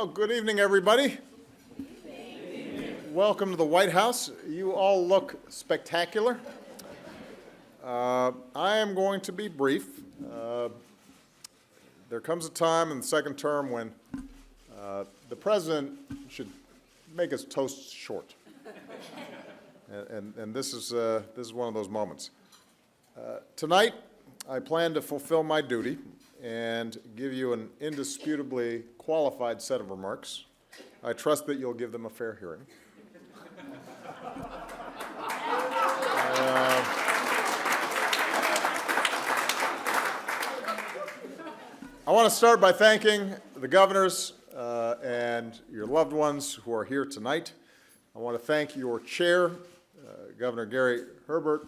Well, good evening, everybody. Welcome to the White House. You all look spectacular. I am going to be brief. There comes a time in the second term when the president should make his toasts short. And this is one of those moments. Tonight, I plan to fulfill my duty and give you an indisputably qualified set of remarks. I trust that you'll give them a fair hearing. I want to start by thanking the governors and your loved ones who are here tonight. I want to thank your chair, Governor Gary Herbert,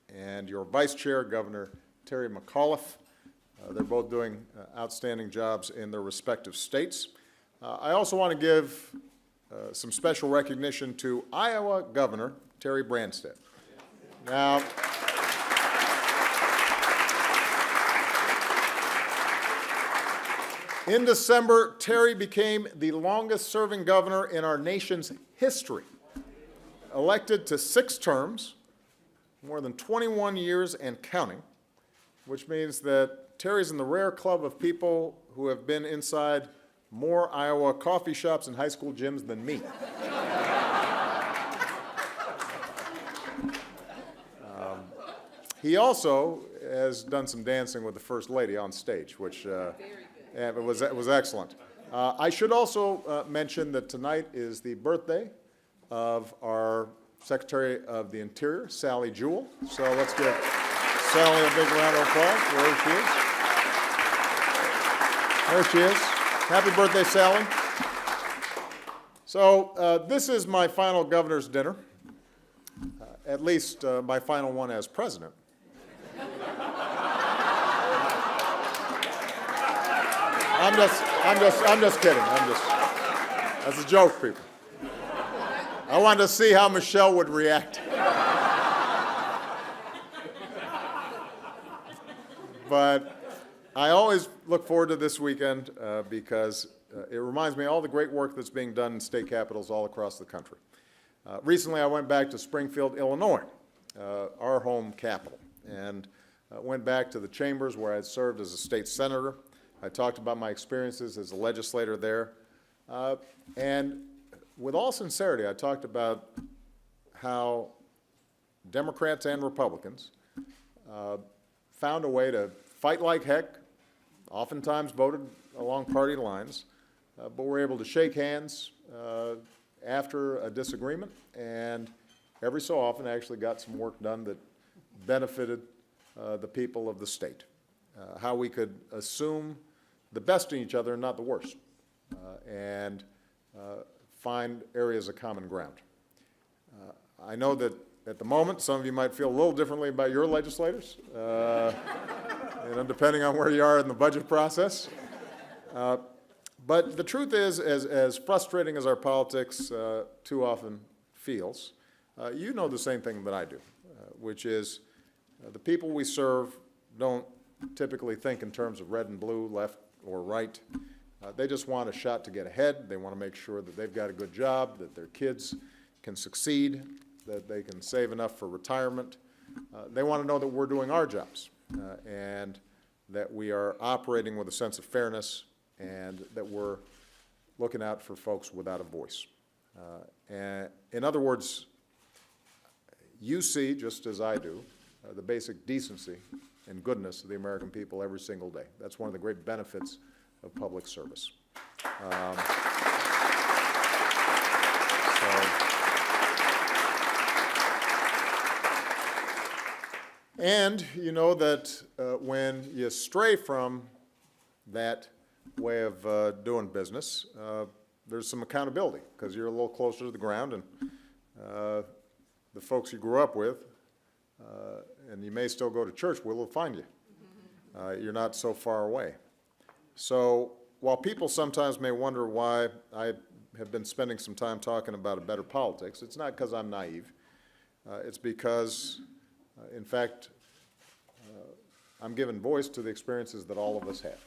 and your vice chair, Governor Terry McAuliffe. They're both doing outstanding jobs in their respective states. I also want to give some special recognition to Iowa Governor Terry Branstad. Now, in December, Terry became the longest-serving governor in our nation's history, elected to 6 terms, more than 21 years and counting, which means that Terry's in the rare club of people who have been inside more Iowa coffee shops and high school gyms than me. He also has done some dancing with the First Lady on stage, which it was excellent. I should also mention that tonight is the birthday of our Secretary of the Interior, Sally Jewell. So let's give Sally a big round of applause. There she is. There she is. Happy birthday, Sally. So this is my final governor's dinner, at least my final one as president. I'm just kidding. That's a joke, people. I wanted to see how Michelle would react. But I always look forward to this weekend because it reminds me of all the great work that's being done in state capitals all across the country. Recently, I went back to Springfield, Illinois, our home capital, and went back to the chambers where I had served as a state senator. I talked about my experiences as a legislator there. And with all sincerity, I talked about how Democrats and Republicans found a way to fight like heck, oftentimes voted along party lines, but were able to shake hands after a disagreement, and every so often actually got some work done that benefited the people of the state. How we could assume the best in each other and not the worst, and find areas of common ground. I know that at the moment, some of you might feel a little differently about your legislators, depending on where you are in the budget process. But the truth is, as frustrating as our politics too often feels, you know the same thing that I do, which is the people we serve don't typically think in terms of red and blue, left or right. They just want a shot to get ahead. They want to make sure that they've got a good job, that their kids can succeed, that they can save enough for retirement. They want to know that we're doing our jobs and that we are operating with a sense of fairness and that we're looking out for folks without a voice. And in other words, you see, just as I do, the basic decency and goodness of the American people every single day. That's one of the great benefits of public service. And you know that when you stray from that way of doing business, there's some accountability because you're a little closer to the ground, and the folks you grew up with, and you may still go to church with, will find you. You're not so far away. So while people sometimes may wonder why I have been spending some time talking about a better politics, it's not because I'm naive. It's because in fact, I'm giving voice to the experiences that all of us have.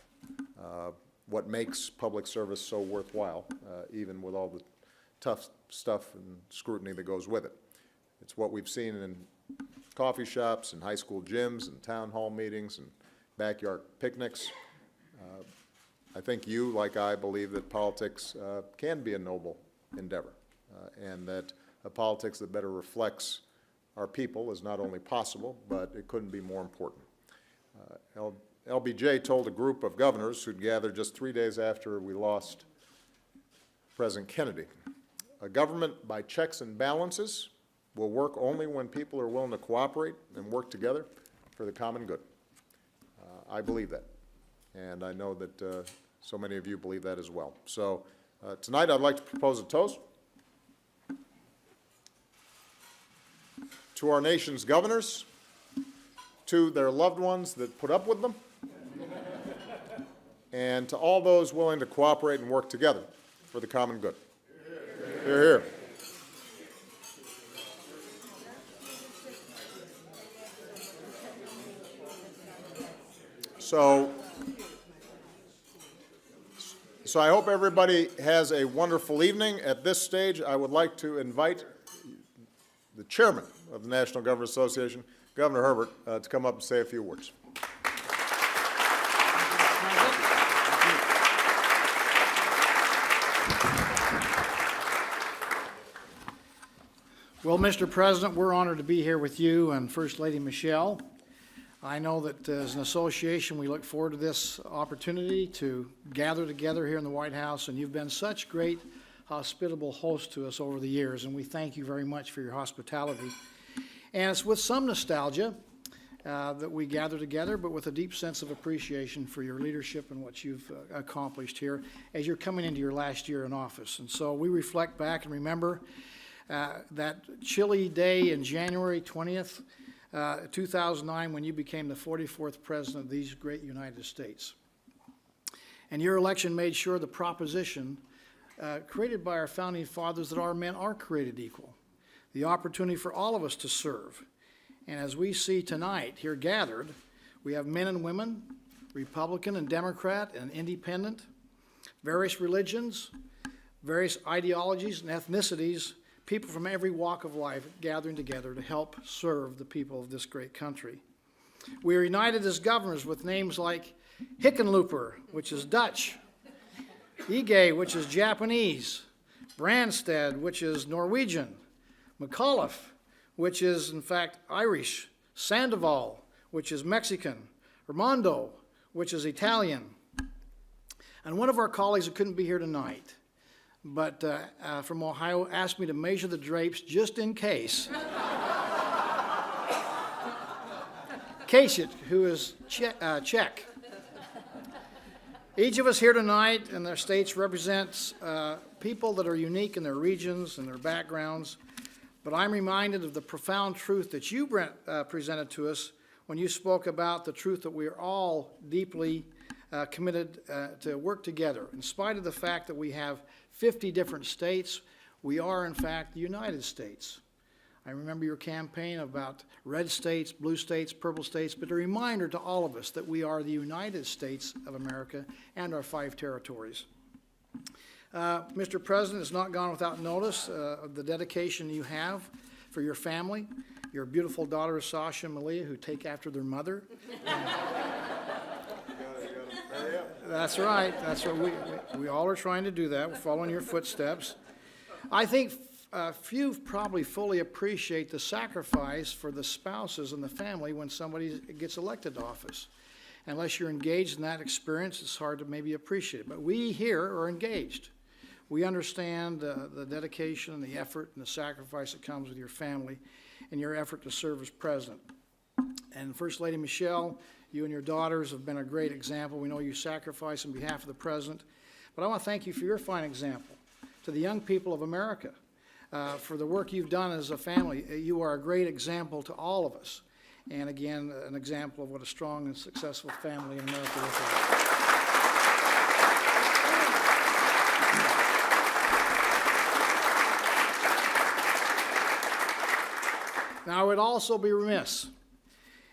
what makes public service so worthwhile, even with all the tough stuff and scrutiny that goes with it. It's what we've seen in coffee shops and high school gyms and town hall meetings and backyard picnics. I think you, like I, believe that politics can be a noble endeavor, and that a politics that better reflects our people is not only possible, but it couldn't be more important. LBJ told a group of governors who'd gathered just 3 days after we lost President Kennedy, "A government by checks and balances will work only when people are willing to cooperate and work together for the common good." I believe that, and I know that so many of you believe that as well. So tonight I'd like to propose a toast to our nation's governors, to their loved ones that put up with them, and to all those willing to cooperate and work together for the common good. Hear, hear. So I hope everybody has a wonderful evening. At this stage, I would like to invite the chairman of the National Governors Association, Governor Herbert, to come up and say a few words. Well, Mr. President, we're honored to be here with you and First Lady Michelle. I know that as an association, we look forward to this opportunity to gather together here in the White House, and you've been such great, hospitable hosts to us over the years, and we thank you very much for your hospitality. And it's with some nostalgia that we gather together, but with a deep sense of appreciation for your leadership and what you've accomplished here as you're coming into your last year in office. And so we reflect back and remember that chilly day in January 20th, 2009, when you became the 44th president of these great United States. And your election made sure the proposition created by our founding fathers that our men are created equal, the opportunity for all of us to serve. And as we see tonight here gathered, we have men and women, Republican and Democrat and independent, various religions, various ideologies and ethnicities, people from every walk of life gathering together to help serve the people of this great country. We are united as governors with names like Hickenlooper, which is Dutch, Ige, which is Japanese, Branstad, which is Norwegian, McAuliffe, which is in fact Irish, Sandoval, which is Mexican, Armando, which is Italian. And one of our colleagues who couldn't be here tonight, but from Ohio, asked me to measure the drapes just in case. Kasic, who is Czech. Each of us here tonight and their states represents people that are unique in their regions and their backgrounds, but I'm reminded of the profound truth that you, Brent, presented to us when you spoke about the truth that we are all deeply committed to work together. In spite of the fact that we have 50 different states, we are in fact the United States. I remember your campaign about red states, blue states, purple states, but a reminder to all of us that we are the United States of America and our 5 territories. Mr. President, it's not gone without notice of the dedication you have for your family, your beautiful daughters Sasha and Malia, who take after their mother. That's right. That's what we all are trying to do that. We're following your footsteps. I think few probably fully appreciate the sacrifice for the spouses and the family when somebody gets elected to office. Unless you're engaged in that experience, it's hard to maybe appreciate it. But we here are engaged. We understand the dedication and the effort and the sacrifice that comes with your family and your effort to serve as president. And First Lady Michelle, you and your daughters have been a great example. We know you sacrifice on behalf of the president. But I want to thank you for your fine example to the young people of America, for the work you've done as a family. You are a great example to all of us. And again, an example of what a strong and successful family in America looks like. Now, I would also be remiss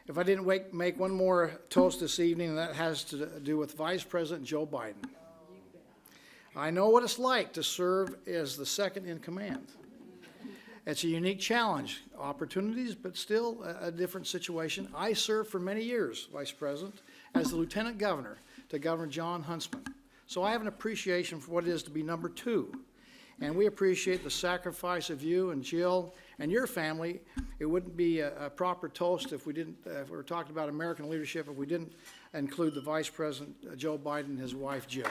if I didn't make one more toast this evening, and that has to do with Vice President Joe Biden. I know what it's like to serve as the second in command. It's a unique challenge, opportunities, but still a different situation. I served for many years, Vice President, as the Lieutenant Governor to Governor John Huntsman. So I have an appreciation for what it is to be number two. And we appreciate the sacrifice of you and Jill and your family. It wouldn't be a proper toast if we didn't, if we were talking about American leadership, if we didn't include the Vice President, Joe Biden, and his wife, Jill.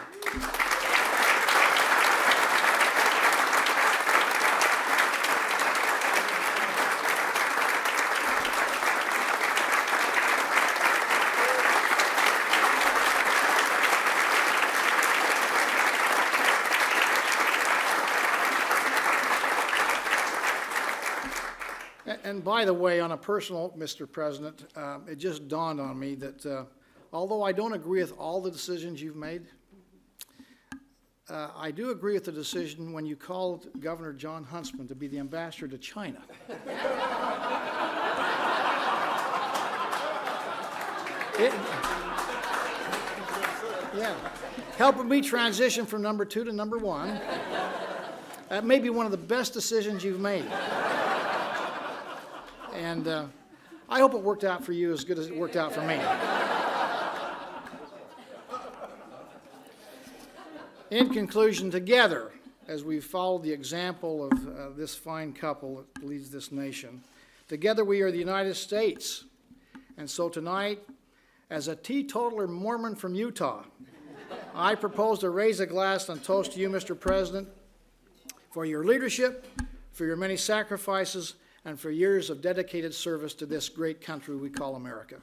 And by the way, on a personal, Mr. President, it just dawned on me that although I don't agree with all the decisions you've made, I do agree with the decision when you called Governor John Huntsman to be the ambassador to China. Yeah, helping me transition from number two to number one. That may be one of the best decisions you've made. And I hope it worked out for you as good as it worked out for me. In conclusion, together, as we follow the example of this fine couple that leads this nation, together we are the United States. And so tonight, as a teetotaler Mormon from Utah, I propose to raise a glass and toast to you, Mr. President, for your leadership, for your many sacrifices, and for years of dedicated service to this great country we call America.